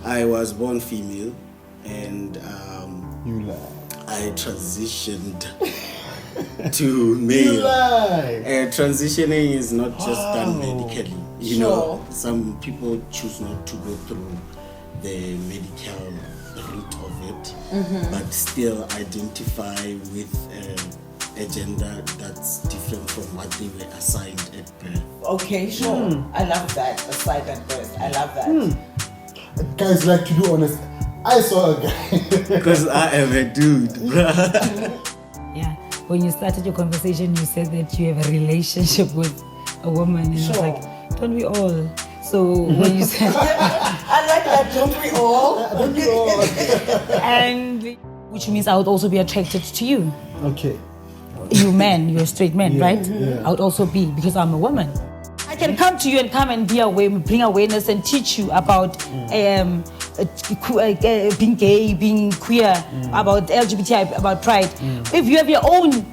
I was born female, and You lie. I transitioned to male. You lie. Transitioning is not just done medically. You know, Sure. some people choose not to go through the medical route of it, but still identify with a gender that's different from what they were assigned at birth. Okay, sure. I love that. Aside at birth, I love that. Guys, like, to be honest, I saw a guy. Because I am a dude. Yeah. When you started your conversation, you said that you have a relationship with a woman. And I was Sure. like, don't we all? So when you said, I like that. Don't we all? and which means I would also be attracted to you. Okay. You man, you're a straight man, Yeah, right? yeah. I would also be, because I'm a woman. I can come to you and be bring awareness and teach you about being gay, being queer, about LGBTI, about pride. If you have your own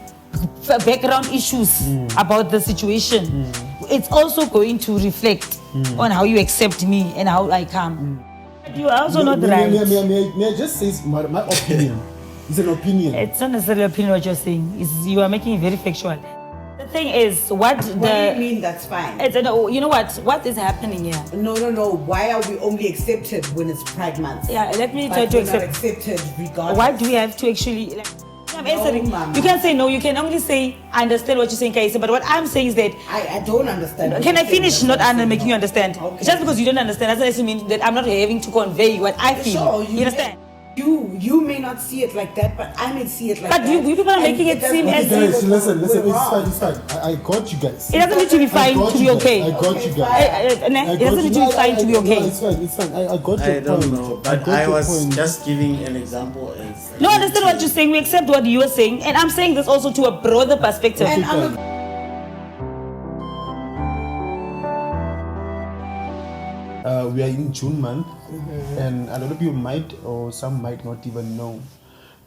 background issues about the situation, it's also going to reflect on how you accept me and how I come. But you are also not right. May I just say my opinion? It's an opinion. It's not necessarily opinion what you're saying. You are making it very factual. The thing is, what do you mean that's fine? you know what is happening here? No. Why are we only accepted when it's Pride Month? Yeah, let me But try to we're not accept. accepted regardless. Why do we have to actually? I'm answering. Mama. You can't say no. You can only say I understand what you're saying, Kaisa. But what I'm saying is that I don't understand. what can I you're saying. finish? That's Not what I'm saying. making you understand. Okay. Just because you don't understand doesn't necessarily mean that I'm not having to convey what I feel. Sure, you understand? You may not see it like that, but I may see it like But that. you people are And making it doesn't seem mean as that if- Guys, we're listen, wrong. it's fine. I got you guys. It doesn't need to be fine got to be you guys. okay. I got you guys. It doesn't need to be fine to be okay. No, it's fine. I got your I don't point. know, but got I your was point. just giving an example as. No, I understand what you're saying. We accept what you're saying, and I'm saying this also to a broader perspective. And I'm We are in June month, and a lot of people might, or some might not even know.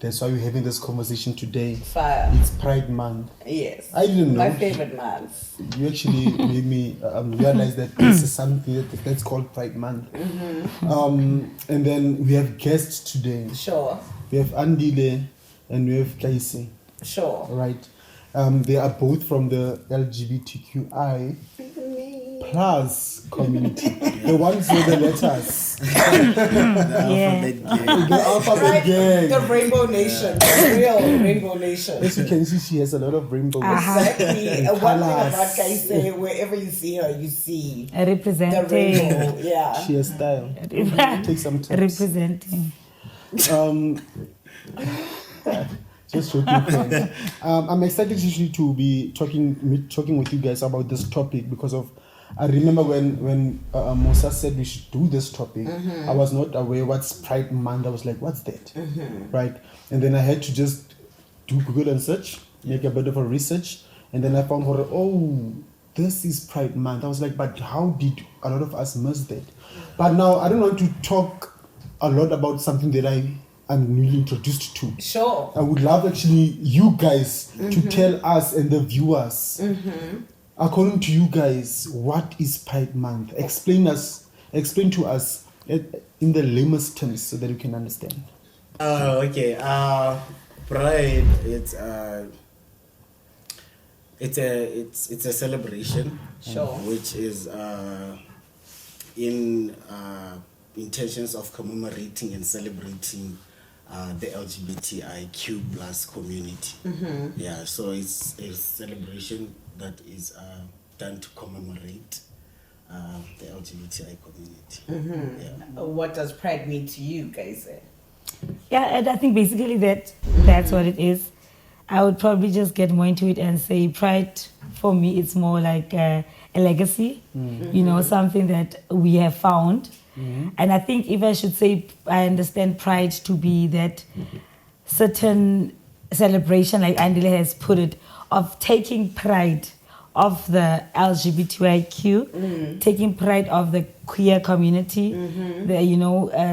That's why we're having this conversation today. Fire. It's Pride Month. Yes. I didn't know. My favorite month. You actually made me realize that this is something that's called Pride Month. And then we have guests today. Sure. We have Andile and we have Kaisi. Sure. Right. They are both from the LGBTQI plus community. The ones with the letters. Yeah. The alphabet Right, gang. the Rainbow Nation, the real Rainbow Nation. As you can see, she has a lot of rainbows. Exactly. And one thing Colours. about Kaise, wherever you see her, you see the Representing. rainbow. Yeah. She has style. Take some tips. Representing. Just joking, friends. I'm excited usually to be talking with you guys about this topic because of I remember when Musa said we should do this topic. I was not aware what's Pride Month. I was like, what's that? Right? And then I had to just do Google and search, make a bit of a research, and then I found out, oh, this is Pride Month. I was like, but how did a lot of us miss that? But now I don't want to talk a lot about something that I'm newly introduced to. Sure. I would love actually you guys to tell us and the viewers, according to you guys, what is Pride Month? Explain to us in the lamest terms so that we can understand. Okay. Pride. It's a celebration. Sure. Which is in intentions of commemorating and celebrating the LGBTIQ plus community. Yeah, so it's a celebration that is done to commemorate the LGBTI community. Yeah. What does Pride mean to you, Kaise? Yeah, and I think basically that's what it is. I would probably just get more into it and say pride for me it's more like a legacy, something that we have found. And I think if I should say I understand pride to be that certain celebration, like Andile has put it, of taking pride of the LGBTQ, taking pride of the queer community,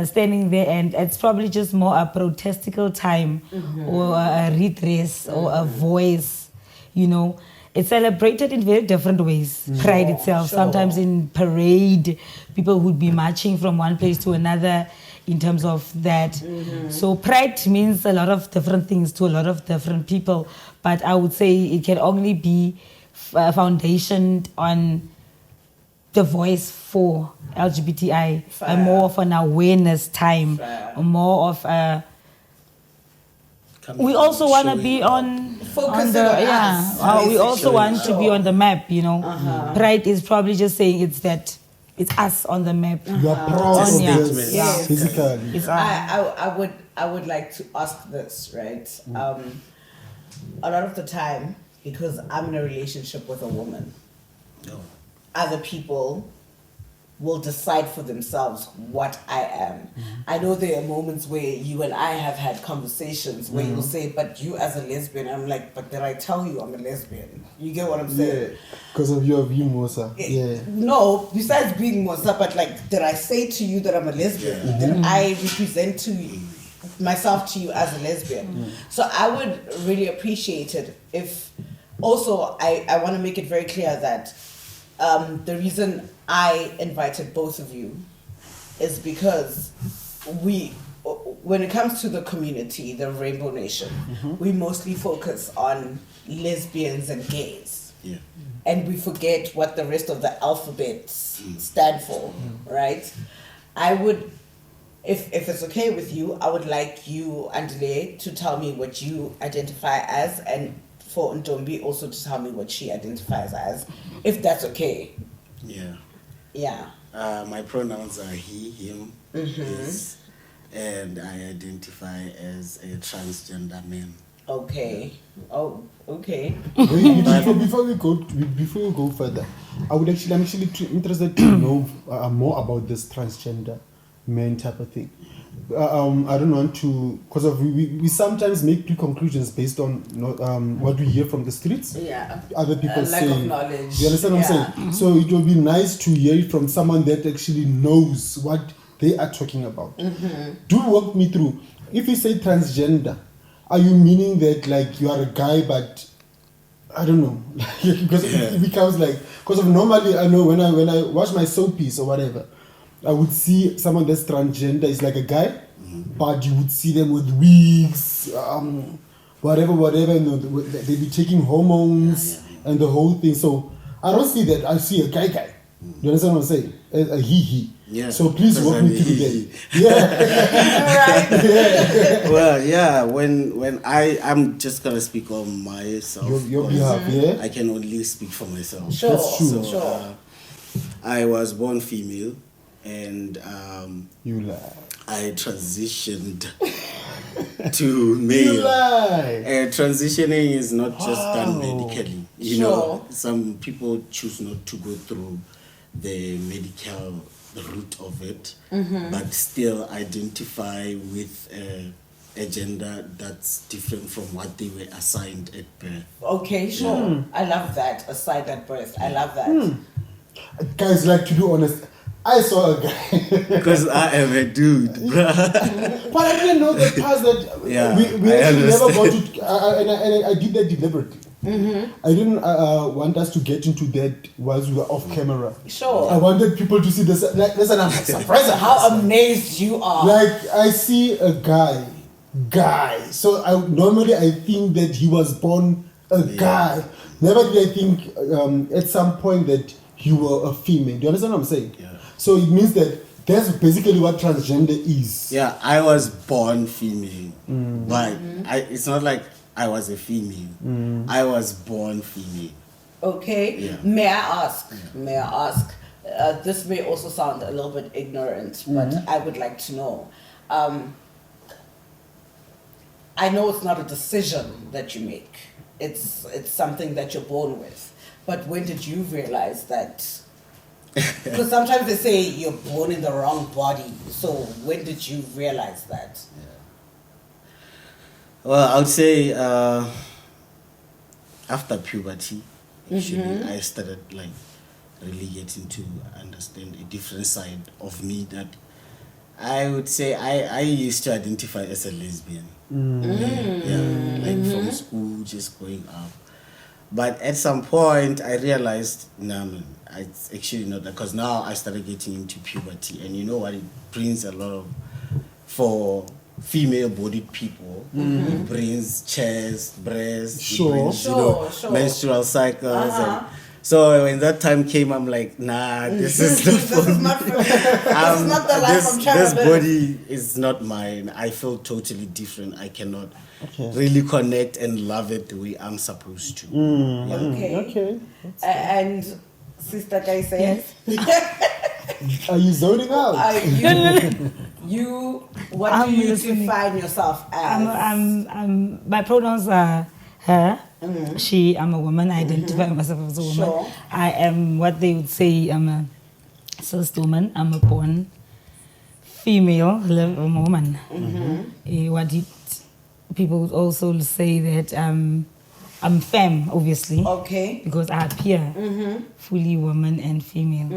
standing there, and it's probably just more a protestical time or a redress or a voice, It's celebrated in very different ways, pride itself. Sure. Sometimes in parade, people would be marching from one place to another. in terms of that. So pride means a lot of different things to a lot of different people, but I would say it can only be foundationed on the voice for LGBTI, and more of an awareness time, more of a. We also want to be on Focusing the on us. we also want to be Sure. on the map. Pride is probably just saying it's us on the map. You are proud of Yeah. this Yes. physically. It's I would like to ask this, right? A lot of the time, because I'm in a relationship with a woman, No. other people will decide for themselves what I am. I know there are moments where you and I have had conversations where you'll say, but you as a lesbian, I'm like, but did I tell you I'm a lesbian? You get what I'm saying? Yeah, because of your view, Mosa. Yeah. No, besides being Mosa, but like, did I say to you that I'm a lesbian? Did I represent to myself to you as a lesbian? So I would really appreciate it if, also, I want to make it very clear that the reason I invited both of you is because when it comes to the community, the Rainbow Nation, we mostly focus on lesbians and gays. Yeah. And we forget what the rest of the alphabets stand for, right? I would, if it's okay with you, I would like you, Andile, to tell me what you identify as, and for Ntombi also to tell me what she identifies as, if that's okay. Yeah. Yeah. My pronouns are he, him, his, and I identify as a transgender man. Okay. Oh, okay. Wait, before we go further, I'm actually interested to know more about this transgender man type of thing. I don't want to, because of we sometimes make pre-conclusions based on what we hear from the streets. Yeah. Other people Lack say. of knowledge. You understand what I'm saying? So it will be nice to hear it from someone that actually knows what they are talking about. Do walk me through. If you say transgender, are you meaning that like you are a guy, but I don't know, because it becomes like, because of normally I know when I watch my soap piece or whatever, I would see someone that's transgender is like a guy, but you would see them with wigs, whatever, and they be taking hormones and the whole thing. So I don't see that. I see a guy. You understand what I'm saying? A he. Yeah. So please Because walk I'm me a through he. that. Yeah. Well, yeah. When I'm just gonna speak on myself. Your because behalf, yeah. I can only speak for myself. Sure. That's true. So, Sure. I was born female, and You lie. I transitioned to male. You lie. Transitioning is not just done medically. You know, Sure. some people choose not to go through the medical route of it, but still identify with a gender that's different from what they were assigned at birth. Okay, sure. I love that. Aside that birth. I love that. Guys like to do honest. I saw a guy. Because I am a dude, bruh. But I didn't know the parts that Yeah, we I actually never got understand. to. And I did that deliberately. I didn't want us to get into that whilst we were off camera. Sure. I wanted people to see this. Like, listen, I'm surprised How amazed you are. Like I see a guy. So I think that he was born a guy. Never did I think at some point that you were a female. Do you understand what I'm saying? Yeah. So it means that that's basically what transgender is. Yeah, I was born female, but it's not like I was a female. I was born female. Okay. Yeah. May I ask? This may also sound a little bit ignorant, but I would like to know. I know it's not a decision that you make. It's something that you're born with. But when did you realize that? Because sometimes they say you're born in the wrong body. So when did you realize that? Well, I would say after puberty, actually, I started like really getting to understand a different side of me that I would say I used to identify as a lesbian. Yeah, like from school, just growing up. But at some point, I realized, nah, man, it's actually not that. Because now I started getting into puberty, and you know what? It brings a lot of for female-bodied people. It brings chest, breast, Sure. it brings, Sure. menstrual cycles. And so when that time came, I'm like, nah, this is not This for is me. not for me. This is not the life I'm trying This to live. body is not mine. I feel totally different. I cannot really connect and love it the way I'm supposed to. Yeah. Okay. And Sister Kaise, Are you zoning out? what I'm do you listening. define yourself as? My pronouns are her, she. I'm a woman. I identify myself as a woman. Sure. I am what they would say. I'm a cis woman. I'm a born female, live a woman. People would also say that I'm femme, obviously. Okay. Because I appear fully woman and female.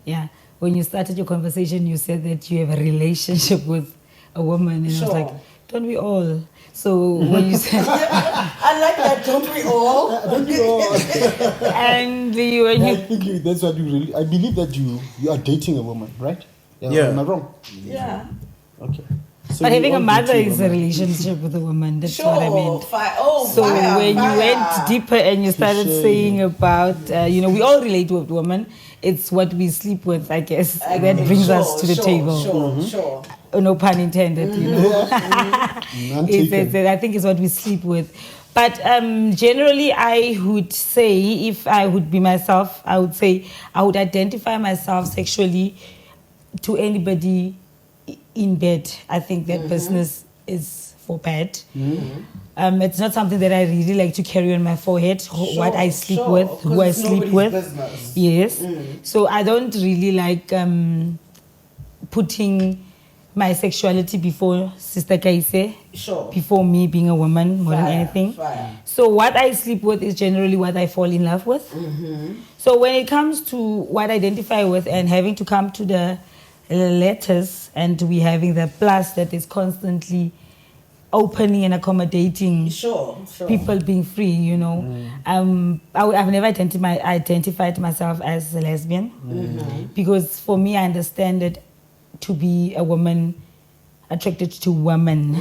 Yeah. When you started your conversation, you said that you have a relationship with a woman, and I was like, don't we all? So when you said, I like that. Don't we all? Don't you all? and when I you, think that's what you really. I believe that you are dating a woman, right? Yeah. Am I wrong? Yeah. Okay. So but you having a all mother dating is a woman. relationship with a woman. That's Sure. what I meant. So Fire, when fire. you went deeper and you started Touché. saying about, we all relate with women. It's what we sleep with, I guess, that brings us to the table. Sure. No pun intended, None taken. I think it's what we sleep with. But generally, I would say, if I would be myself, I would say I would identify myself sexually to anybody in bed. I think that business is for bed. It's not something that I really like to carry on my forehead, what I sleep with, who I sleep with. Business. Yes. So I don't really like putting my sexuality before Sister Kaise, Sure. before me being a woman more than Fire, anything. fire. So what I sleep with is generally what I fall in love with. So when it comes to what I identify with and having to come to the letters and we having the plus that is constantly opening and accommodating Sure. people being free, I've never identified myself as a lesbian because for me, I understand it to be a woman attracted to women.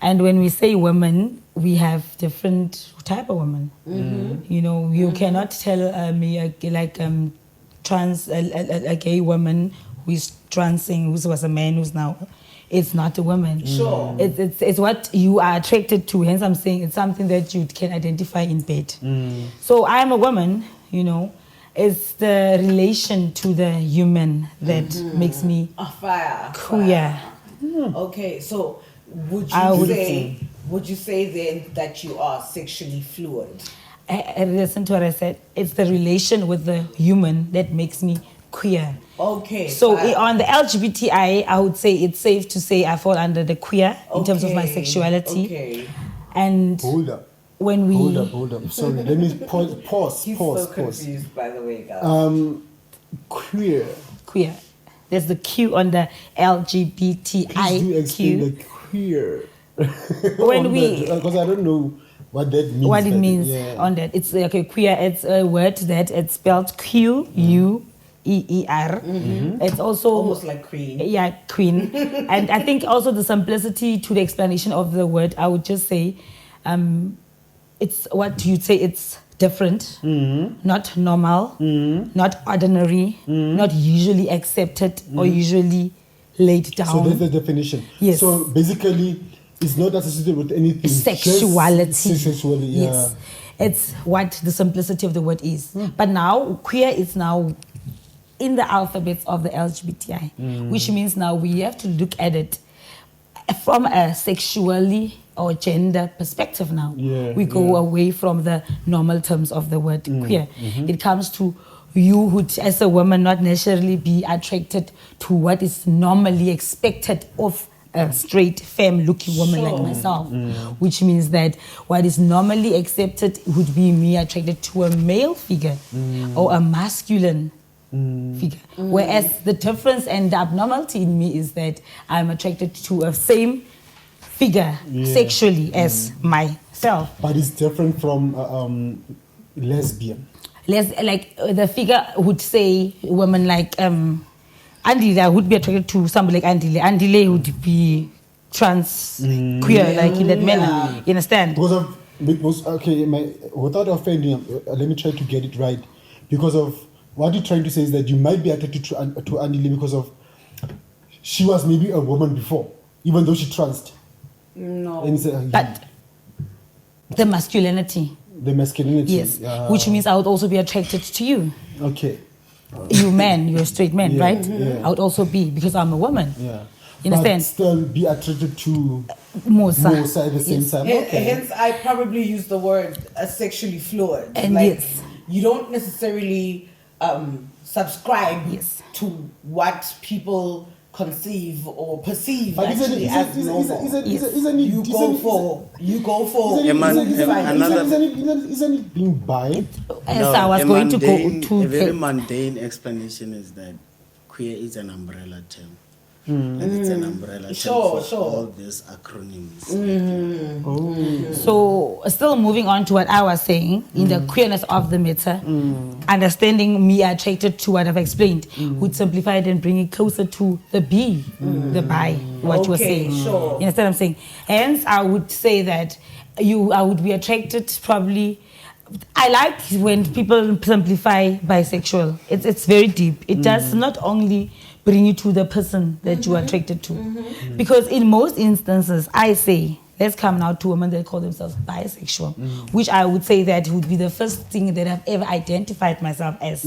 And when we say women, we have different type of women. You cannot tell me a gay woman who is transing, who was a man, who's now, it's not a woman. Sure. It's what you are attracted to. Hence, I'm saying it's something that you can identify in bed. So I'm a woman, It's the relation to the human that makes me Fire. queer. Okay, so would you say then that you are sexually fluid? I listen to what I said. It's the relation with the human that makes me queer. Okay. So fire. on the LGBTI, I would say it's safe to say I fall under the queer in terms of my sexuality. Okay. And Hold up. when we Hold up. Sorry, let me pause. He's so confused, by the way, guys. Queer. queer, there's the Q on the Please do explain LGBTIQ. the queer. When because I don't know what that means. What it but means yeah. on that, it's queer. It's a word that it's spelled QUEER. It's also Almost like queen. Yeah, queen. And I think also the simplicity to the explanation of the word, I would just say, it's what you'd say, it's different, not normal, not ordinary, not usually accepted or usually laid down. So that's the definition. Yes. So basically, it's not associated with anything. Sexuality. Just sexuality, yeah. Yes. It's what the simplicity of the word is. But now, queer is now in the alphabet of the LGBTI, which means now we have to look at it from a sexually or gender perspective now. Yeah, we go away from the normal terms of the word queer. It comes to you would, as a woman, not necessarily be attracted to what is normally expected of a straight, femme-looking woman like myself, which means that what is normally accepted would be me attracted to a male figure or a masculine figure. Whereas the difference and the abnormality in me is that I'm attracted to a same figure sexually as myself. But it's different from lesbian. Like the figure would say women like Andile, I would be attracted to somebody like Andile. Andile would be trans, queer, like in that manner. You understand? Without offending, let me try to get it right. Because of what you're trying to say is that you might be attracted to Andile because of she was maybe a woman before, even though she transed. No. But the masculinity. The masculinity. Yes. Which means I would also be attracted to you. Okay. You man, you're a straight man, Yeah, right? yeah. I would also be, because I'm a woman. Yeah. You understand? But still be attracted to Musa. at the same time. Okay. Hence, I probably use the word sexually fluid. And yes. You don't necessarily subscribe Yes. to what people conceive or perceive But actually as normal. You go for Isn't it being bi? As I was going to go to a very mundane explanation is that queer is an umbrella term. And it's an umbrella term for all these acronyms. So, still moving on to what I was saying, in the queerness of the matter, understanding me attracted to what I've explained, would simplify it and bring it closer to the B, the bi, what you were saying. Sure. You understand what I'm saying? Hence, I would say that I would be attracted probably. I like when people simplify bisexual. It's very deep. It does not only bring you to the person that you are attracted to. Because in most instances, I say, let's come now to women that call themselves bisexual, which I would say that would be the first thing that I've ever identified myself as.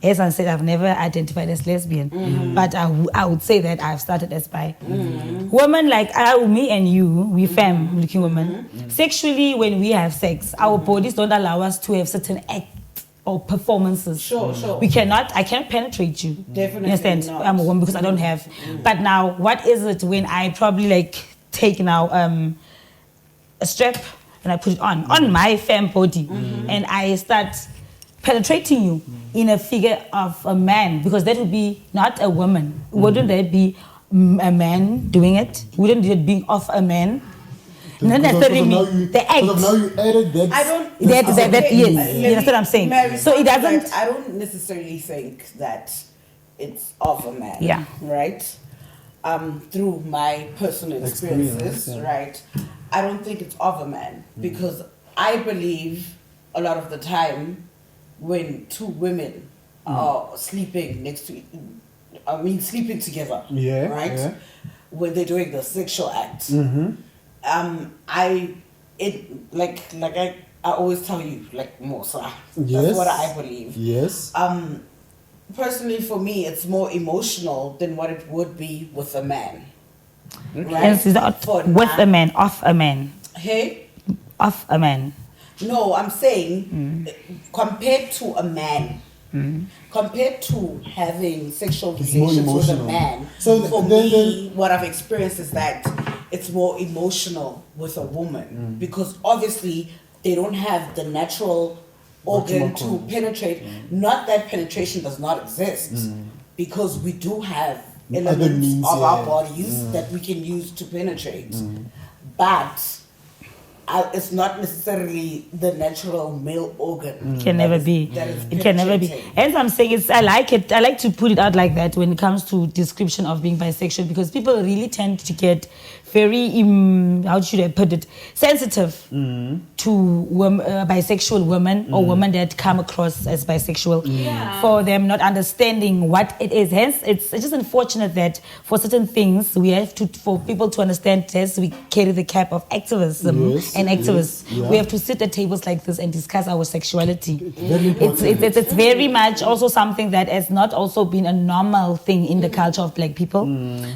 As I said, I've never identified as lesbian, but I would say that I've started as bi. Women like me and you, we femme-looking women, sexually, when we have sex, our bodies don't allow us to have certain acts or performances. Sure. I cannot penetrate you. Definitely You understand? not. I'm a woman because I don't have. But now, what is it when I probably take now a strap and I put it on my femme body and I start penetrating you in a figure of a man, because that would be not a woman. Wouldn't that be a man doing it? Wouldn't it be of a man? Not necessarily me. The act. Now you added that. I don't. Yes. You understand what I'm saying? Mary, So it doesn't. I don't necessarily think that it's of a man. Yeah. Right. Through my personal experiences, yeah. right. I don't think it's of a man, because I believe a lot of the time when two women are sleeping sleeping together. Yeah, Right. yeah. When they're doing the sexual act. I always tell you, Mosa. Yes. That's what I believe. Yes. Personally, for me, it's more emotional than what it would be with a man. Hence, it's not For with now- a man, of a man, Hey? of a man. No, I'm saying compared to a man, compared to having sexual It's more relations with a emotional. man, So for then- me, what I've experienced is that it's more emotional with a woman, because obviously they don't have the natural organ to penetrate. Not that penetration does not exist, because we do have elements means, of our yeah. bodies that we can use to penetrate. But it's not necessarily the natural male organ. It can never be. That is It can never be. penetrating. As I'm saying, I like it. I like to put it out like that when it comes to description of being bisexual, because people really tend to get very, how should I put it, sensitive to bisexual women or women that come across as bisexual, for them not understanding what it is. Hence, it's just unfortunate that for certain things we have to, for people to understand this, we carry the cap of activism and activists. yes, yeah. We have to sit at tables like this and discuss our sexuality. Very important. It's very much also something that has not also been a normal thing in the culture of black people.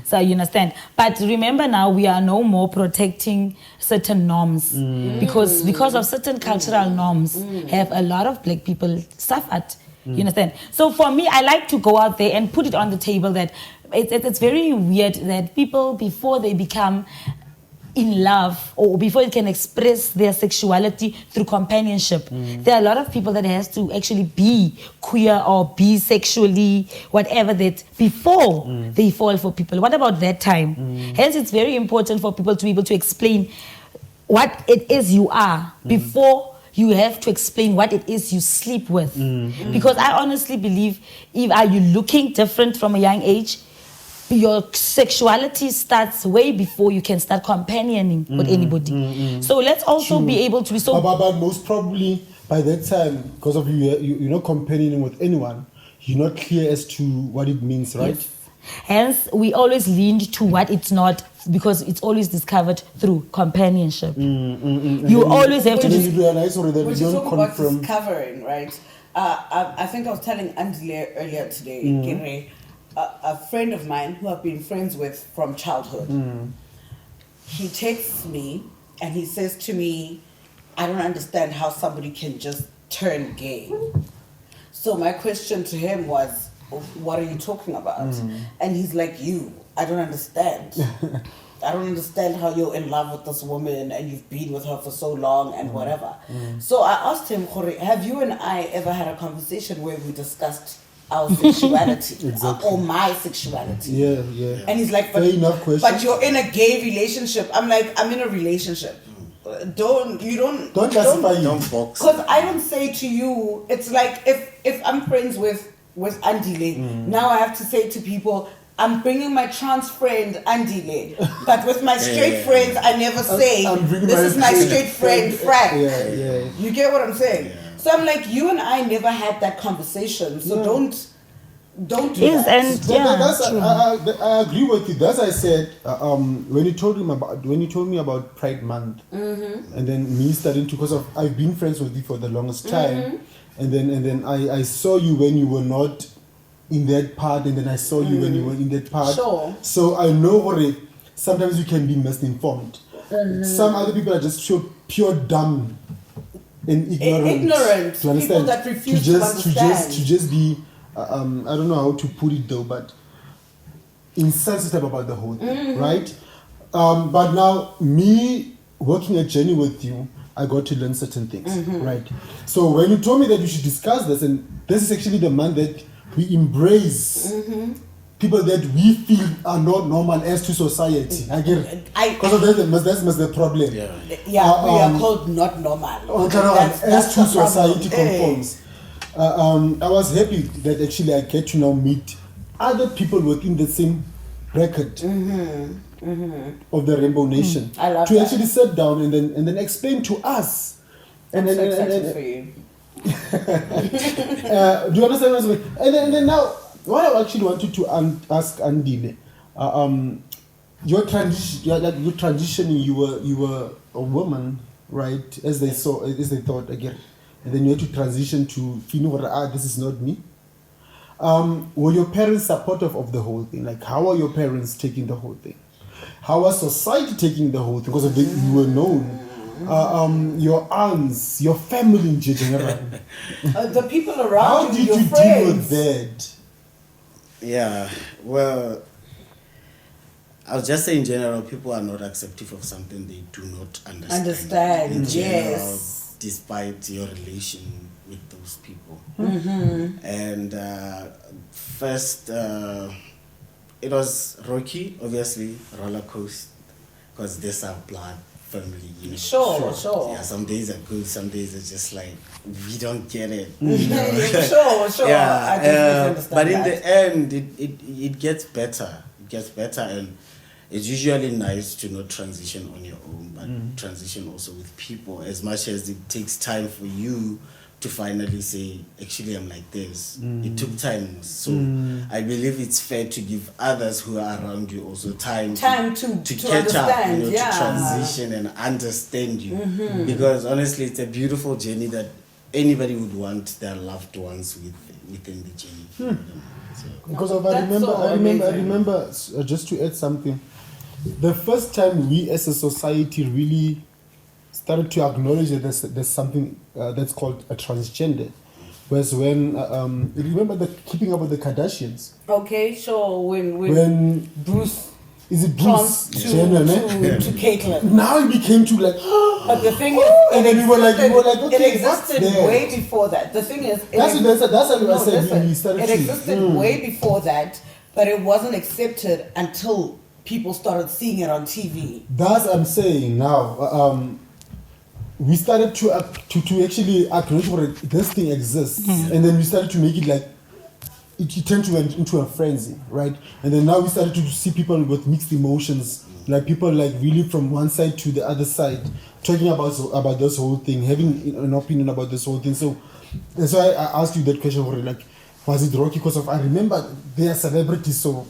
So you understand. But remember now, we are no more protecting certain norms because of certain cultural norms have a lot of black people suffered. You understand? So for me, I like to go out there and put it on the table that it's very weird that people, before they become in love or before they can express their sexuality through companionship, there are a lot of people that has to actually be queer or be sexually whatever that before they fall for people. What about that time? Hence, it's very important for people to be able to explain what it is you are before you have to explain what it is you sleep with. Because I honestly believe, if are you looking different from a young age, your sexuality starts way before you can start companioning with anybody. So let's also be able to be so. But most probably by that time, because of you're not companioning with anyone, you're not clear as to what it means, right? Yes. Hence, we always leaned to what it's not, because it's always discovered through companionship. You always have to. Then you realize already that When you you don't talk about confirm. discovering, right? I think I was telling Andile earlier today, Kere, a friend of mine who I've been friends with from childhood. He texts me and he says to me, I don't understand how somebody can just turn gay. So my question to him was, what are you talking about? And he's like, I don't understand. I don't understand how you're in love with this woman and you've been with her for so long and whatever. So I asked him, Jorge, have you and I ever had a conversation where we discussed our sexuality or my sexuality? Yeah. And he's like, Fair enough question. but you're in a gay relationship. I'm like, I'm in a relationship. Don't classify you. Don't box. Because I don't say to you, it's like if I'm friends with Andile, now I have to say to people, I'm bringing my trans friend Andile. But with my straight friends, I never say, I'm bringing this is my straight friend Frank. Yeah. You get what I'm saying? Yeah. So I'm like, you and I never had that conversation. So don't do Yes, that. and That's, true. I agree with you. That's I said when you told me about Pride Month, and then me starting to, because I've been friends with you for the longest time, and then I saw you when you were not in that part, and then I saw you when you were in that part. Sure. So I know what it. Sometimes you can be misinformed. Some other people are just pure dumb and ignorant. Ignorant. Do you understand? People that refuse to understand. To just be. I don't know how to put it though, but insensitive about the whole thing, right? But now, me working a journey with you, I got to learn certain things, right? So when you told me that you should discuss this, and this is actually the month that we embrace people that we feel are not normal as to society. I get it. Because of that, that's the problem. Yeah, we are called not normal. As to the society problem. conforms. I was happy that actually I get to now meet other people within the same bracket of the Rainbow Nation. I love to that. actually sit down and then explain to us. I'm And so then, excited for you. do you understand what I'm saying? And then now, what I actually wanted to ask Andile, your transitioning, you were a woman, right? As they thought again, and then you had to transition to feeling this is not me. Were your parents supportive of the whole thing? Like, how are your parents taking the whole thing? How was society taking the whole thing? Because you were known. Your aunts, your family in general. The people around How you, did your you friends. deal with that? Yeah, well, I'll just say in general, people are not accepting of something they do not understand. In general, Yes. despite your relation with those people. And first, it was rocky, obviously, roller coaster, because there's our blood family. You know. Sure. Yeah, some days are good, some days are just like, we don't get it. Sure. Yeah, I definitely understand but in that. the end, it gets better. It gets better, and it's usually nice to not transition on your own, but transition also with people. As much as it takes time for you to finally say, actually, I'm like this. It took time, so I believe it's fair to give others who are around you also time to catch up, understand, to transition and understand you. Because honestly, it's a beautiful journey that anybody would want their loved ones within the journey. So, Because I That's remember, so I amazing. remember, just to add something, the first time we as a society really started to acknowledge that there's something that's called a transgender was when, remember the Keeping Up with the Kardashians? Okay, sure. When Bruce is it trans Bruce to Jenner? ne? Caitlyn. Now it became to like, But the thing is, and then we were like, okay, it what's existed that? way before that. The thing is, That's what I said when we started it to- existed way before that, but it wasn't accepted until people started seeing it on TV. That's what I'm saying now. we started to actually acknowledge that this thing exists, and then we started to make it like it turned into a frenzy, right? And then now we started to see people with mixed emotions, like people like really from one side to the other side, talking about this whole thing, having an opinion about this whole thing. So that's why I asked you that question, like, was it rocky? Because I remember they are celebrities, so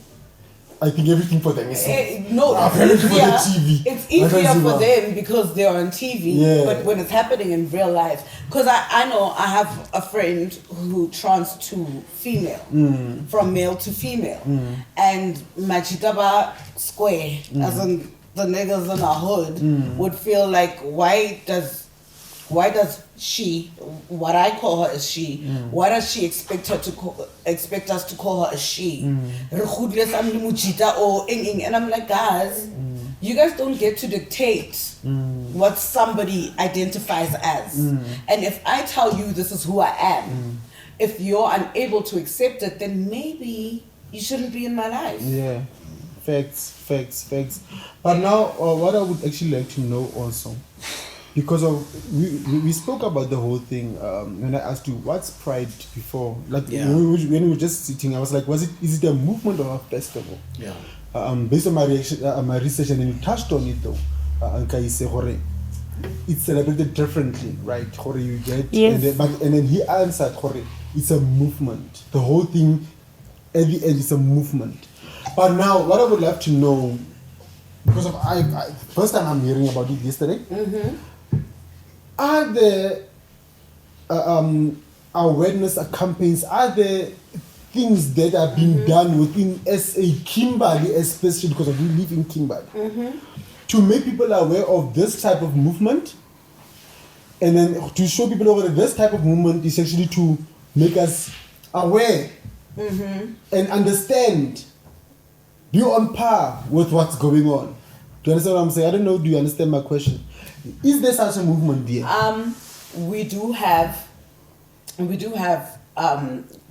I think everything for them is no, apparently for the TV. It's easier for them because they're on TV. Yeah. But when it's happening in real life, because I know I have a friend who trans to female, from male to female, and Machitaba Square, as in the niggas in our hood, would feel like why does she, what I call her as she, why does she expect us to call her a she? And I'm like, guys, you guys don't get to dictate what somebody identifies as. And if I tell you this is who I am, if you're unable to accept it, then maybe you shouldn't be in my life. Yeah, facts. But now, what I would actually like to know also, because we spoke about the whole thing when I asked you what's Pride before, like when we were just sitting, I was like, is it a movement or a festival? Based on my research, and then you touched on it though, it's celebrated differently, right? You get, yes. and then he answered, it's a movement. The whole thing at the end is a movement. But now, what I would love to know, because of I first time I'm hearing about it yesterday. Are there awareness campaigns? Are there things that are being done within SA Kimberley, especially because we live in Kimberley, to make people aware of this type of movement, and then to show people over that this type of movement is actually to make us aware and understand, be on par with what's going on. Do you understand what I'm saying? I don't know. Do you understand my question? Is there such a movement there? We do have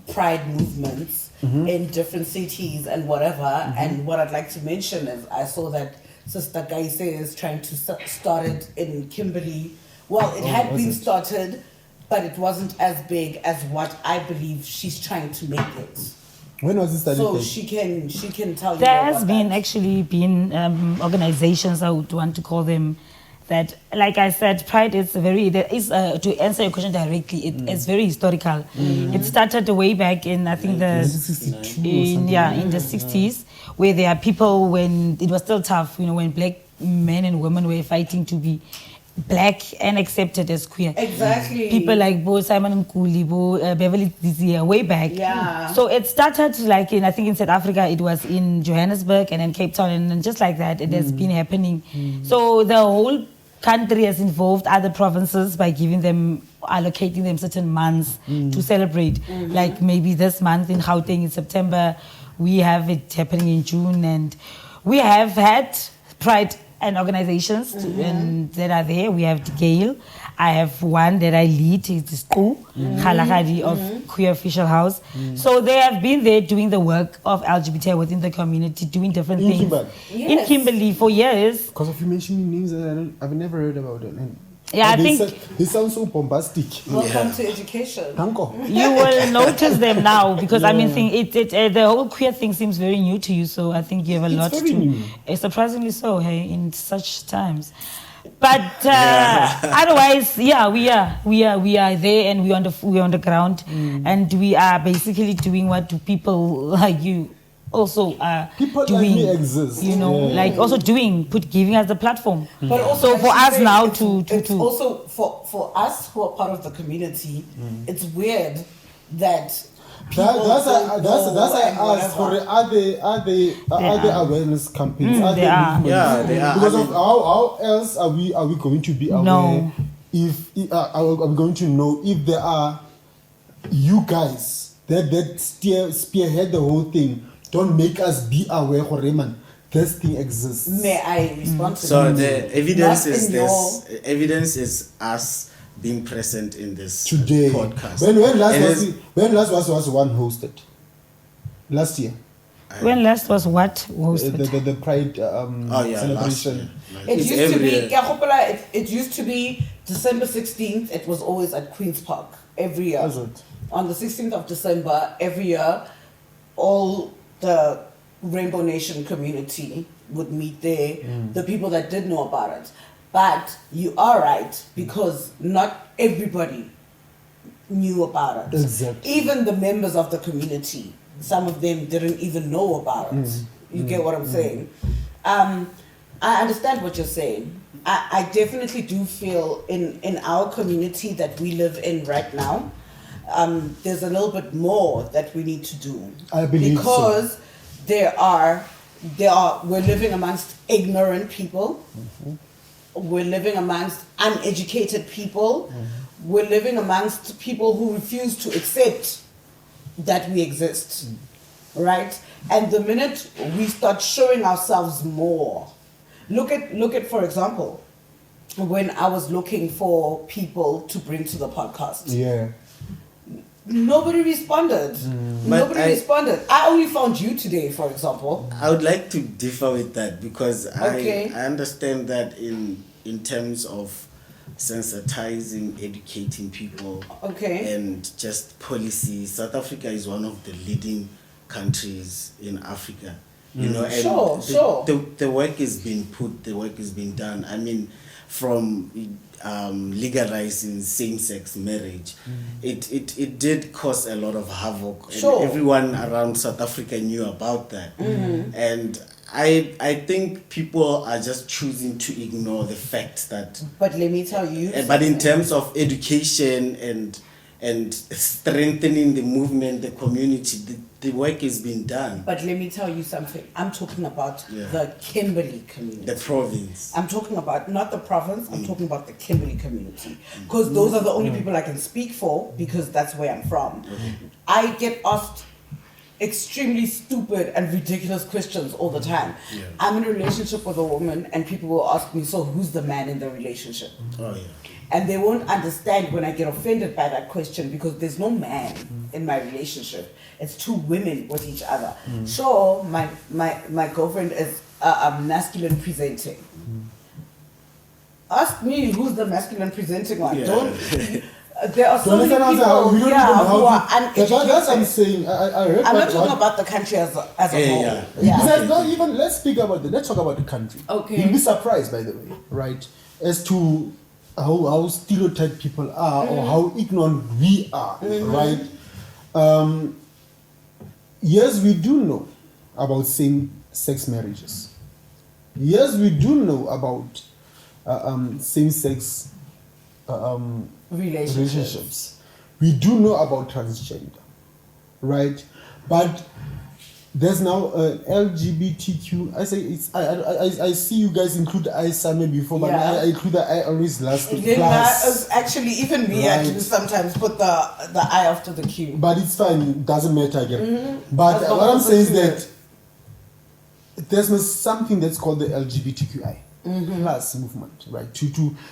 pride movements in different cities and whatever. And what I'd like to mention is I saw that Sister Kaise is trying to start it in Kimberley. Well, it had been started, but it wasn't as big as what I believe she's trying to make it. When was it started? So she can tell you. There has been organizations, I would want to call them, that, like I said, Pride is to answer your question directly, it's very historical. It started way back in, I think, in the 60s, where there are people when it was still tough, when black men and women were fighting to be black and accepted as queer. Exactly. People like Bo Simon Mkuli, Bo Beverly Dizia, way back. Yeah. So it started like I think in South Africa, it was in Johannesburg and then Cape Town, and just like that, it has been happening. So the whole country has involved other provinces by allocating them certain months to celebrate. Like maybe this month in Gauteng in September, we have it happening in June, and we have had Pride and organizations that are there. We have Gail. I have one that I lead. It's Khalagadi of Queer Official House. So they have been there doing the work of LGBT within the community, doing different things. Kimberley. Yes. In Kimberley for years. Because if you mention names, I've never heard about them. Yeah, I think they sound so bombastic. Welcome to education. you will notice them now because I mean, the whole queer thing seems very new to you. So I think you have a lot to. New. Surprisingly so, hey, in such times. But otherwise, we are there, and we're on the ground, and we are basically doing what do people like you also are people doing. Like me exist, like also giving us the platform. But also, so for us now it's also for us who are part of the community, it's weird that. That's I asked for. Are there awareness campaigns? They are. Yeah, they are. Because of how else are we going to be aware? No. If are we going to know if there are you guys that spearhead the whole thing? Don't make us be aware, Horeman. This thing exists. May I respond to So that? the evidence is this. Evidence is us being present in this Today. podcast. When last was one hosted? Last year. When last was what The, hosted? the Pride celebration. It It's used to every be, year. it used to be December 16th. It was always at Queen's Park every year. Was it? On the 16th of December, every year, all the Rainbow Nation community would meet there, the people that did know about it. But you are right, because not everybody knew about it. Exactly. Even the members of the community, some of them didn't even know about it. You get what I'm saying? I understand what you're saying. I definitely do feel in our community that we live in right now, there's a little bit more that we need to do. I believe because so. we're living amongst ignorant people. We're living amongst uneducated people. We're living amongst people who refuse to accept that we exist, right? And the minute we start showing ourselves more, look at for example, when I was looking for people to bring to the podcast, Yeah. nobody responded. Nobody I- responded. I only found you today, for example. I would like to differ with that because Okay. I understand that in terms of sensitizing, educating people, Okay. and just policy. South Africa is one of the leading countries in Africa. You know, and Sure. the work is being put, the work is being done. I mean, from legalizing same-sex marriage, it did cause a lot of havoc. Sure. And everyone around South Africa knew about that. And I think people are just choosing to ignore the fact that. But let me tell you. But in something. terms of education and strengthening the movement, the community, the work is being done. But let me tell you something. I'm talking about Yeah. the Kimberley community. The province. I'm talking about not the province, I'm talking about the Kimberley community. Because those are the only people I can speak for, because that's where I'm from. I get asked extremely stupid and ridiculous questions all the time. Yeah. I'm in a relationship with a woman and people will ask me, so who's the man in the relationship? Oh yeah. And they won't understand when I get offended by that question, because there's no man in my relationship. It's two women with each other. So my girlfriend is masculine presenting. Ask me who's the masculine presenting one. Yeah. Don't. There are so So many understand people we don't even know who are how to, that's what I'm uneducated. saying. I heard I'm not what- talking about the country as a Yeah, whole. yeah. Besides, not even, let's speak about let's talk about the country. Okay. You'll be surprised, by the way, right, as to how stereotyped people are or how ignorant we are, right? Yes, we do know about same-sex marriages. Yes, we do know about same-sex relationships. We do know about transgender, right? But there's now LGBTQ. I say it's. I see you guys include I Same before, but Yeah. I include the I always last Then plus. that is actually, even me, I do Right. sometimes put the I after the Q. But it's fine. It doesn't matter again. But As long what I'm as saying is it's that there's something that's called the LGBTQI plus movement, right?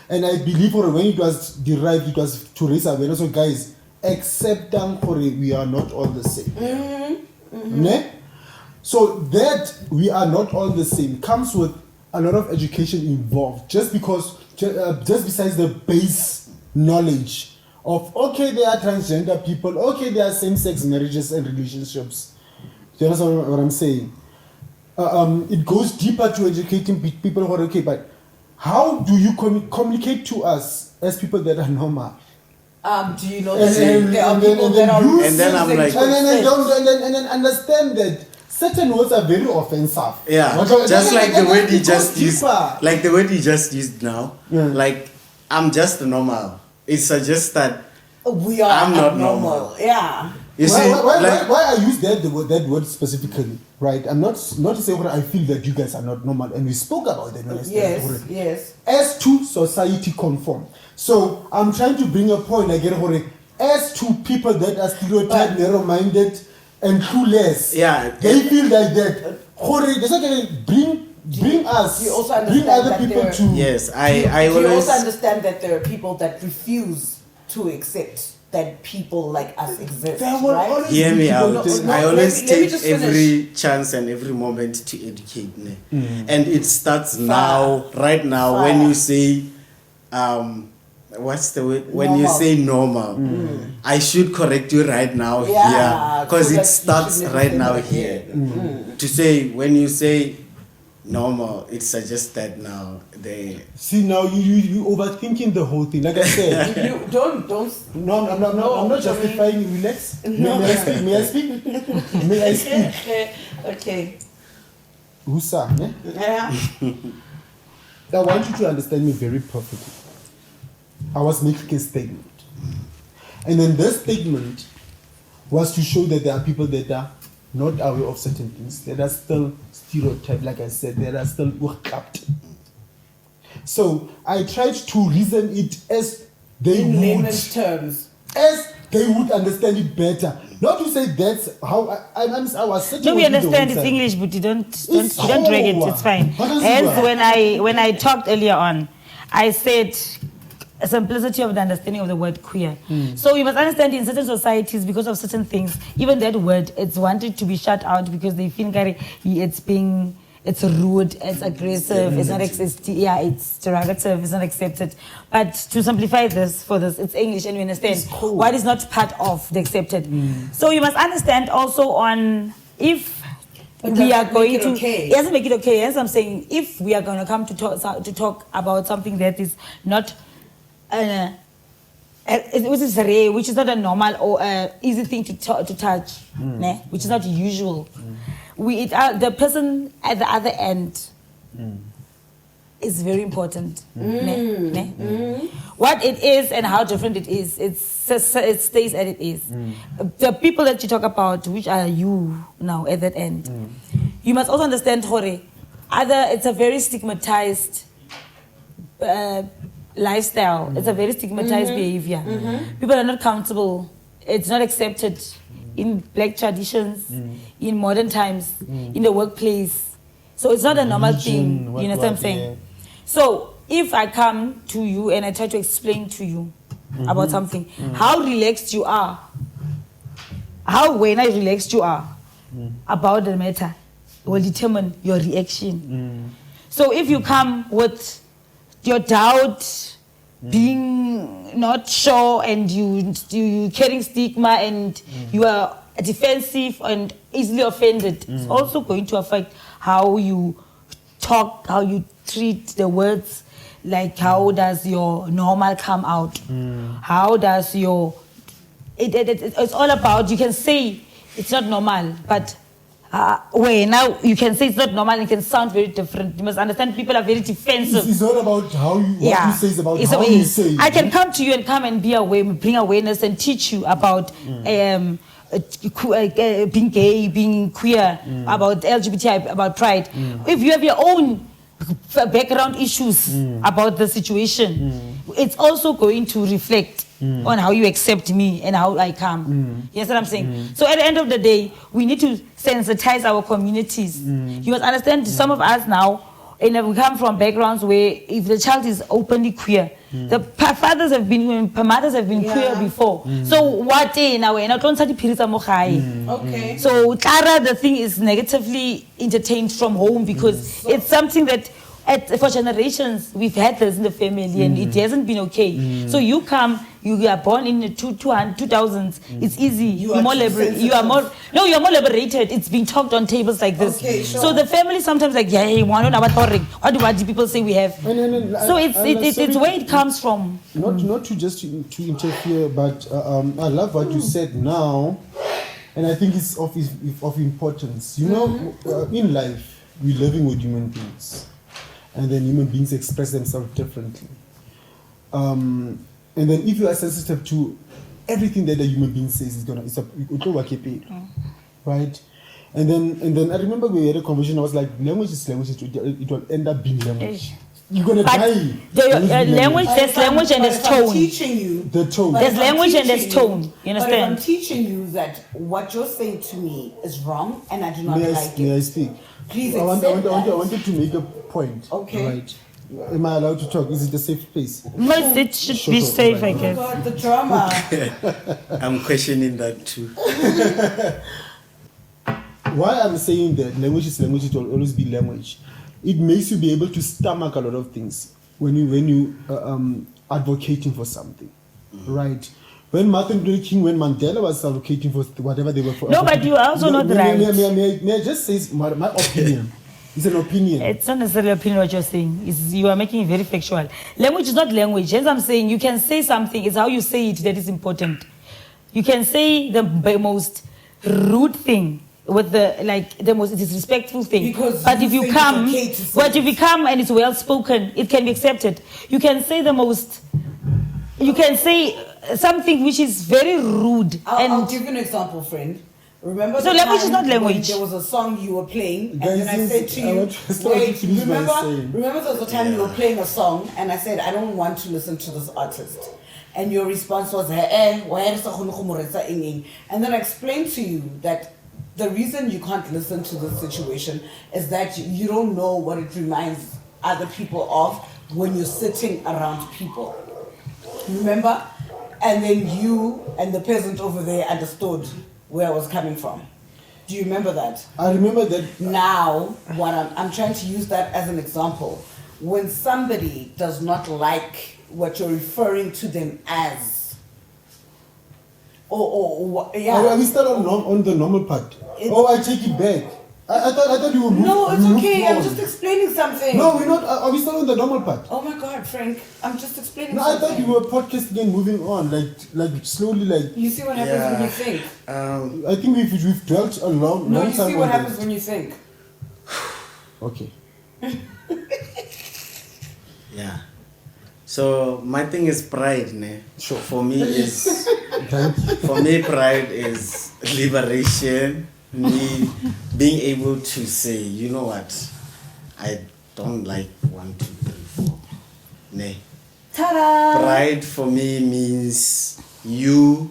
And I believe when it was derived, it was to raise awareness. So guys, accept we are not all the same. Ne? So that we are not all the same comes with a lot of education involved. Just besides the base knowledge of, okay, there are transgender people, okay, there are same-sex marriages and relationships. Do you understand what I'm saying? It goes deeper to educating people who are okay, but how do you communicate to us as people that are normal? Do you know And that then- there are and then- people and that then are you- And then I'm refusing like- to accept? And then understand that certain words are very offensive. Yeah, Okay, just then- like then the word it you goes just used, deeper. like the word you just used now. Yeah. Like, I'm just normal. It suggests that We are I'm not abnormal. normal. Yeah. you see, like, why I use that word specifically, right? I'm not to say what I feel that you guys are not normal, and we spoke about that when I started Yes, already. yes. As to society conform. So I'm trying to bring a point again, as to people that are stereotyped, But- narrow-minded, and clueless. Yeah. They feel like that. They say, bring us, do you also bring understand other that people there- to. yes, Do I you always. also understand that there are people that refuse to accept that people like us exist, There will right? always Hear me out. no, I always let me take just every chance and every moment to educate. Ne? And it starts now, right now, when Fire. you say, what's the word? When you Normal. say normal, I should correct you right now Yeah, here. Because so it that you starts should never right say now that here. again. To say, when you say normal, it suggests that now they. See, now you overthinking the whole thing. Like I said, You don't. no, I'm not justifying you. Relax. May I speak? May I speak? May I speak? Okay. Husa, ne? Yeah. I want you to understand me very perfectly. I was making a statement. And then this statement was to show that there are people that are not aware of certain things, that are still stereotyped, like I said, that are still worked. So I tried to reason it as they In would, layman's terms. as they would understand it better. Not to say that's how I was sitting No, we with you the understand whole it's time. English, but you don't It's drag it. horrible. It's fine. What does it Hence, work? when I talked earlier on, I said a simplicity of the understanding of the word queer. So you must understand in certain societies, because of certain things, even that word, it's wanted to be shut out because they feel it's rude, it's aggressive, it's not it's derogative, it's not accepted. But to simplify this for this, it's English and we understand It's cool. what is not part of the accepted. So you must understand also on if But we does are that going make it to okay? it doesn't make it okay. As I'm saying, if we are going to come to talk about something that is not which is not a normal or easy thing to touch, ne? Which is not usual. The person at the other end is very important. Ne? What it is and how different it is, it stays as it is. The people that you talk about, which are you now at that end, you must also understand, Hore, it's a very stigmatized lifestyle. It's a very stigmatized behavior. People are not comfortable. It's not accepted in black traditions, in modern times, in the workplace. So it's not a normal thing. You know what I'm saying? Yeah. So if I come to you and I try to explain to you about something, how relaxed you are, when I relaxed you are about the matter will determine your reaction. So if you come with your doubt, being not sure, and you carrying stigma, and you are defensive and easily offended, it's also going to affect how you talk, how you treat the words, like how does your normal come out, how does your it's all about, you can say it's not normal, but now you can say it's not normal, it can sound very different. You must understand people are very defensive. It's not about how you, what you say, it's about how you say it. I can come to you and bring awareness and teach you about being gay, being queer, about LGBTI, about pride. If you have your own background issues about the situation, it's also going to reflect on how you accept me and how I come. You know what I'm saying? So at the end of the day, we need to sensitize our communities. You must understand, some of us now, and we come from backgrounds where if the child is openly queer, the mothers have been queer before. So what now? Okay. So Clara, the thing is negatively entertained from home because it's something that for generations we've had this in the family and it hasn't been okay. So you are born in the 2000s. It's easy. You're more liberated. You're more liberated. It's being talked on tables like this. Okay, sure. So the family sometimes like, what do people say we have? So it's where it comes from. Not to just to interfere, but I love what you said now, and I think it's of importance. You know, in life we're living with human beings, and then human beings express themselves differently. And then if you are sensitive to everything that a human being says, right? And then I remember we had a conversation. I was like, language is language. It will end up being language. You're gonna die. Language, there's language and there's tone. I'm teaching you. The tone. There's language and there's tone. You understand? But if I'm teaching you that what you're saying to me is wrong and I do not like it. May I speak? Please I accept that. wanted to make a point. Okay. Right. Am I allowed to talk? Is it a safe place? Most it should be safe, I guess. God, the drama. I'm questioning that too. Why I'm saying that language is language, it will always be language. It makes you be able to stomach a lot of things when you advocating for something, right? When Martin Luther King, when Mandela was advocating for whatever they were for. No, but you are also not right. May I just say my opinion? It's an opinion. It's not necessarily opinion what you're saying. You are making it very factual. Language is not language. As I'm saying, you can say something. It's how you say it that is important. You can say the most rude thing with the most disrespectful thing. Because but you if you think come, it's okay to say but if you come and it's well spoken, it can be accepted. You can say the most. You can say something which is very rude. I'll give you an example, friend. Remember So the language time is not when language. there was a song you were playing, Guys, and then I said to I you, want to start wait, to finish my saying. remember there was a time you were playing a song, and I said, I don't want to listen to this artist. And your response was, and then I explained to you that the reason you can't listen to this situation is that you don't know what it reminds other people of when you're sitting around people. Remember? And then you and the peasant over there understood where I was coming from. Do you remember that? I remember that. Now, what I'm trying to use that as an example. When somebody does not like what you're referring to them as, Are we still on the normal part? I take it back. I thought you were moving. No, it's you okay. moved I'm on. just explaining something. No, we're not. Are we still on the normal part? Oh my God, Frank! I'm just explaining. No, I something. thought you were podcasting and moving on, like slowly, like. You see what happens when you think. I think we've dwelt a long No, time. you see what on happens that. when you think. Okay. Yeah. So my thing is pride, ne? Sure. For me is Thank you. for me pride is liberation. Me being able to say, you know what, I don't like 1, 2, 3, 4. Ne. Ta-da! Pride for me means you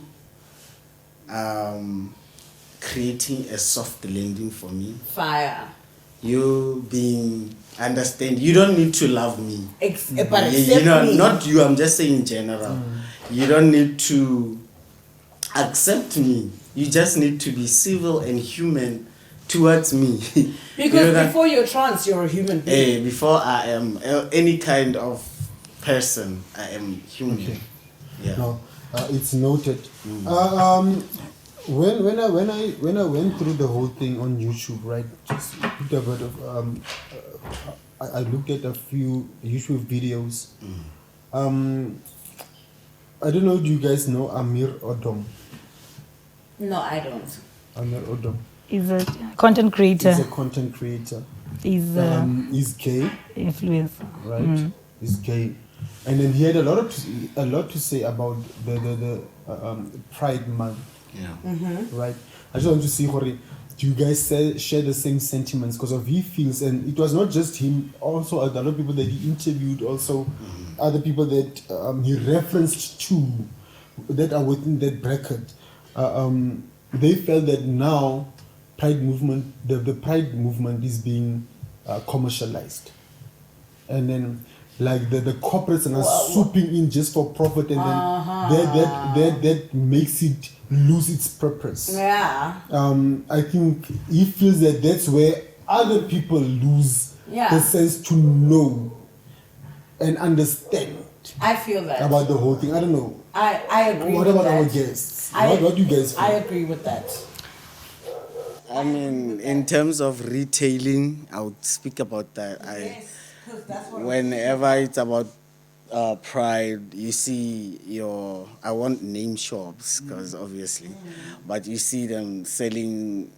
creating a soft landing for me. Fire. You being understand. You don't need to love me. But You accept know, me. not you. I'm just saying in general. You don't need to accept me. You just need to be civil and human towards me. Because You know that- before you're trans, you're a human being. before I am any kind of person, I am human. Okay. Yeah. No, it's noted. When I went through the whole thing on YouTube, right? Just put a bit of I looked at a few YouTube videos. I don't know. Do you guys know Amir Odom? No, I don't. Amir Odom. He's a content creator. He's a content creator. He's He's gay, influencer. right? He's gay, and then he had a lot to say about the Pride Month, Yeah. right? I just want to see, Hori, do you guys share the same sentiments? Because of he feels, and it was not just him, also a lot of people that he interviewed, also other people that he referenced to that are within that bracket. They felt that now Pride movement, the Pride movement is being commercialized, and then like the corporates are now swooping in just for profit, and then that makes it lose its purpose. Yeah. I think he feels that that's where other people lose the sense to know and understand I feel that. about the whole thing. I don't know. I agree What with about that. our guests? What do you guys feel? I agree with that. I mean, in terms of retailing, I would speak about that. Because that's what Whenever it's about pride, you see I won't name shops because obviously, but you see them selling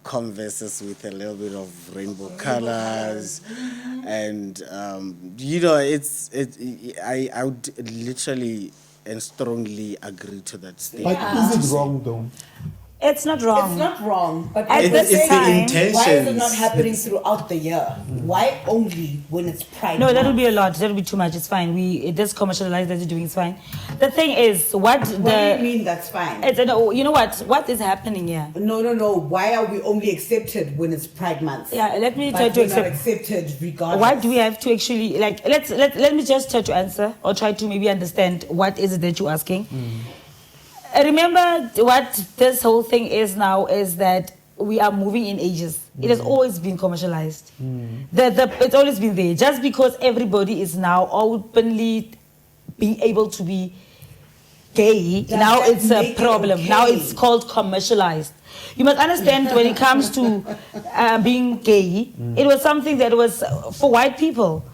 Converses with a little bit of rainbow colors, and I would literally and strongly agree to that statement. But is it wrong though? It's not wrong. It's not wrong, but At we're this It's saying, the time- intentions. why is it not happening throughout the year? Why only when it's Pride No, Month? that'll be a lot. That'll be too much. It's fine. It is commercialized that you're doing. It's fine. The thing is, What do you mean that's fine? you know what? What is happening here? No. Why are we only accepted when it's Pride Month? Yeah, let me But try to we're not accept. accepted regardless. Why do we have to actually like? Let me just try to answer or try to maybe understand what is it that you're asking. Remember what this whole thing is now is that we are moving in ages. It has always been commercialized. It's always been there. Just because everybody is now openly being able to be gay, Does now that it's a make it problem. okay? Now it's called commercialized. You must understand when it comes to being gay, it was something that was for white people.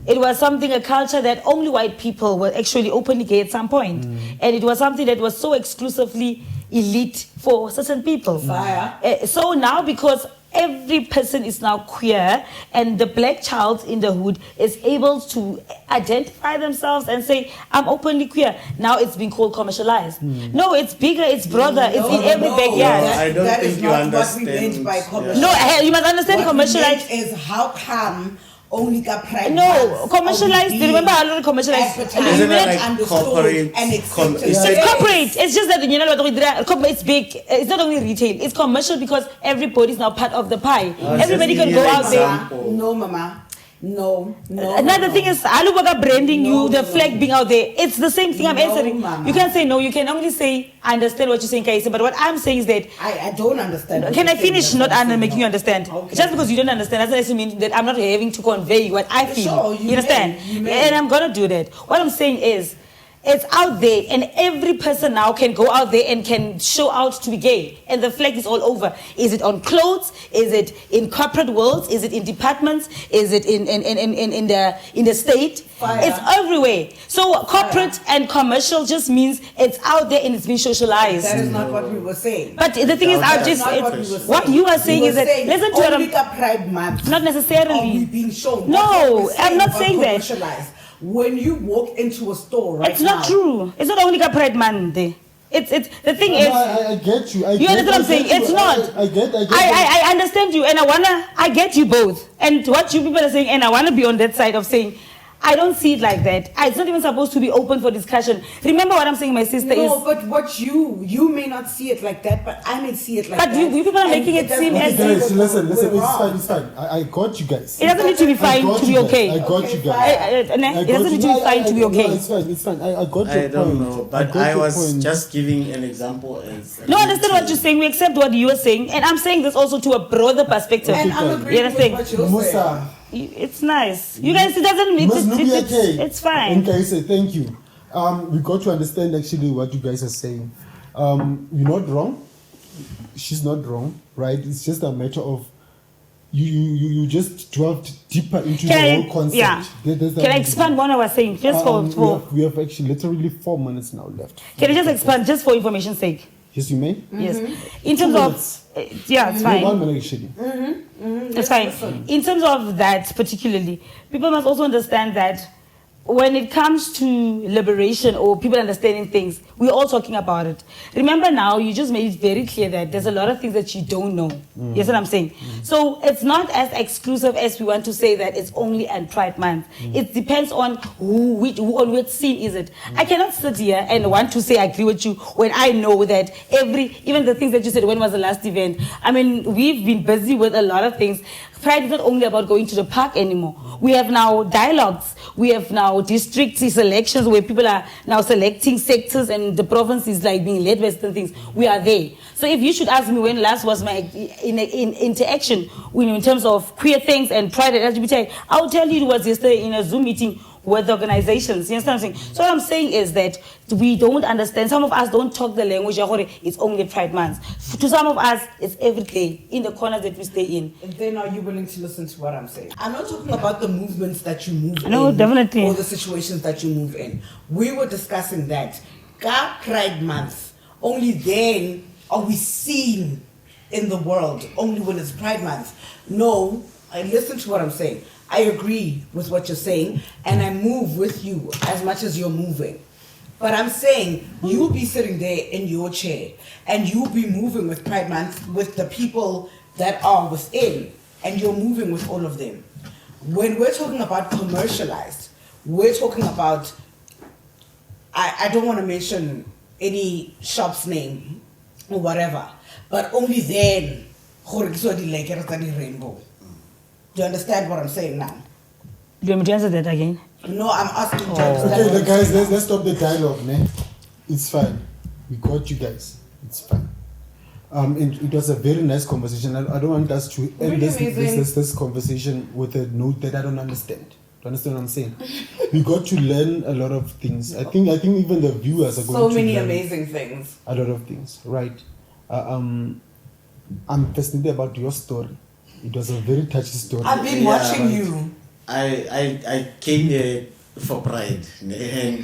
It was something, a culture that only white people were actually openly gay at some point. And it was something that was so exclusively elite for certain people. Fire. So now, because every person is now queer and the black child in the hood is able to identify themselves and say, I'm openly queer. Now it's been called commercialized. No, it's bigger, it's broader, it's in every backyard. I don't that think is you not what we understand. meant by Yeah. commercial. No, you must understand What we commercialized. meant is how come only got Pride No, Months commercialized. are we Remember being how long commercialized? advertised Isn't it and like understood corporate and accepted? it's It's Yes. corporate. It's just that you know what it's big. It's not only retail. It's commercial because everybody's now part of the pie. Everybody just can give go you an out there. example. No, mama. No. Another thing is Alubaga branding No, the no. flag being out there. It's the same thing I'm No, answering. mama. You can't say no. You can only say I understand what you're saying, Kaisa. But what I'm saying is that I don't understand. what can you're I finish saying, not that's what I'm making saying, you no. understand? Okay. Just because you don't understand doesn't necessarily mean that I'm not having to convey what I feel. Sure, you you understand? may, you may. And I'm gonna do that. What I'm saying is, it's out there, and every person now can go out there and can show out to be gay, and the flag is all over. Is it on clothes? Is it in corporate worlds? Is it in departments? Is it in the state? Fire. It's everywhere. So corporate and commercial just means it's out there and it's been socialized. That is not what we were saying. But the thing is, That's I've just not what we were it's, saying. what you are saying We is were that saying listen to what only I'm, got Pride Month. not Are we necessarily. being shown? No, That's what we're I'm saying not about saying that. commercialized. When you walk into a store right It's not now, true. It's not only Pride Month. It's the thing is. I get you. You understand what I'm saying? It's not. I get. I understand you, and I get you both. And what you people are saying, and I wanna be on that side of saying, I don't see it like that. It's not even supposed to be open for discussion. Remember what I'm saying, my sister no, is. but what you may not see it like that, but I may see it like But that. you people are And making it doesn't seem mean as that Guys, we're listen. It's wrong. fine. I got you guys. It doesn't need to be I fine got to be you guys. okay. I got you Okay, guys. fine. I It got doesn't you. need to be fine to be No, okay. it's fine. I got your I don't point. know, but got I your was point. just giving an example as. No, I understand what you're saying. We accept what you are saying, and I'm saying this also to a broader perspective. And I'm Okay, agreeing you with understand? what you're saying. Musa. It's nice. You guys, it doesn't. Ms. Nubia K. It's fine. Okay, so thank you. We got to understand actually what you guys are saying. You're not wrong. She's not wrong, right? It's just a matter of you just delved deeper into the whole concept. Yeah. Can I expand what I was saying? Just for we have actually literally 4 minutes now left. can I just expand just for information's sake? Yes, you may. Yes. In terms minutes. of yeah, it's No, fine. 1 minute actually. It's fine. In terms of that particularly, people must also understand that when it comes to liberation or people understanding things, we're all talking about it. Remember now, you just made it very clear that there's a lot of things that you don't know. You see what I'm saying? So it's not as exclusive as we want to say that it's only on Pride Month. It depends on who on which scene is it. I cannot sit here and want to say I agree with you when I know that even the things that you said, when was the last event? I mean, we've been busy with a lot of things. Pride is not only about going to the park anymore. We have now dialogues. We have now district selections where people are now selecting sectors and the province is like being led by certain things. We are there. So if you should ask me when last was my interaction in terms of queer things and pride and LGBTQ, I'll tell you it was yesterday in a Zoom meeting with organizations. You understand what I'm saying? So what I'm saying is that we don't understand. Some of us don't talk the language. It's only Pride Month. To some of us, it's every day in the corners that we stay in. And then are you willing to listen to what I'm saying? I'm not talking about the movements that you move in. No, definitely. Or the situations that you move in. We were discussing that. Ka Pride Month, only then are we seen in the world, only when it's Pride Month. No, I listen to what I'm saying. I agree with what you're saying, and I move with you as much as you're moving. But I'm saying you'll be sitting there in your chair and you'll be moving with Pride Month with the people that are within, and you're moving with all of them. When we're talking about commercialized, we're talking about, I don't want to mention any shop's name or whatever, but only then, rainbow. Do you understand what I'm saying now? Do you want me to answer that again? No, I'm asking to understand. Okay, what the I'm guys, saying. let's stop the dialogue, man. It's fine. We got you guys. It's fine. And it was a very nice conversation. I don't want us to end Really this conversation with a note that I don't understand. Do you understand what I'm saying? We got to learn a lot of things. I think even the viewers are going So to many learn amazing things. a lot of things, right? I'm fascinated about your story. It was a very touchy story. I've been Yeah, watching right. you. I came here for Pride, and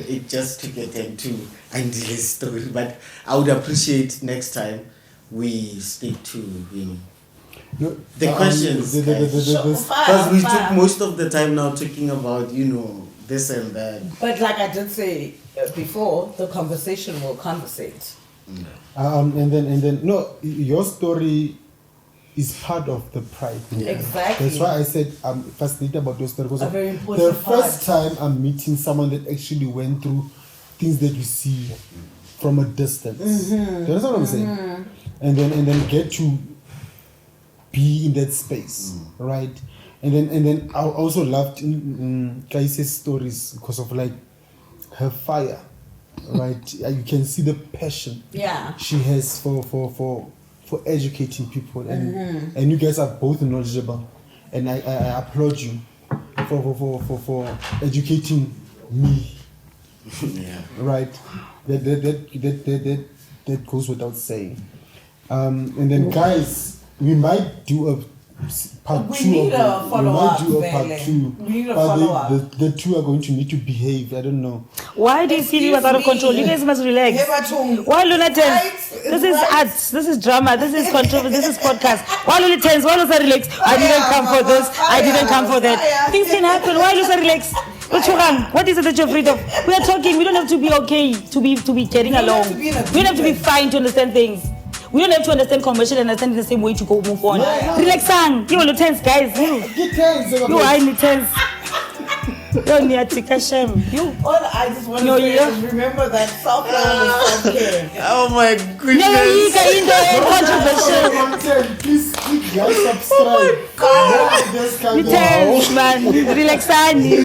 it just took a time to undo his story. But I would appreciate next time we stick to No, the questions, because Fire, we fire. took most of the time now talking about this and that. But like I did say before, the conversation will conversate. and then no, your story is part of the pride. Exactly. That's why I said I'm fascinated about your story, because A very important the first part. time I'm meeting someone that actually went through things that you see from a distance. Do you understand what I'm saying? And then get to be in that space, right? And then I also loved Kaise's stories because of like her fire, right? You can see the passion Yeah. she has for educating people, and you guys are both knowledgeable, and I applaud you for educating me, Yeah. right? That goes without saying. And then guys, we might do a part We two need of a it. We follow-up, might do a part Vele. two. We need a But follow-up. the two are going to need to behave. I don't know. Why do you feel you was out of Excuse control? me. You guys must relax. Hebatong. Why lunatics? Right, This is right. art. This is drama. This is controversy. This is podcast. Why lunatics? Why Lusa relax? I didn't come for this. I didn't come for that. Fire. Things can happen. Why Lusa relax? What is it that you're afraid of? We are talking. We don't have to be okay to be getting don't along. have to be in We don't have to be agreement. fine to understand things. We don't have to understand commercial and understand the same way to go move on. Yeah. Relax, son. You are tense, guys. Get tense. You are in the tense. You're near Tikashem. You. All I just want to No, say yeah. is remember that self-love is self-care. Oh my No, goodness! you can in the controversial. Content. Please click like, subscribe. God. This kind You of- tense, man. Relax, son.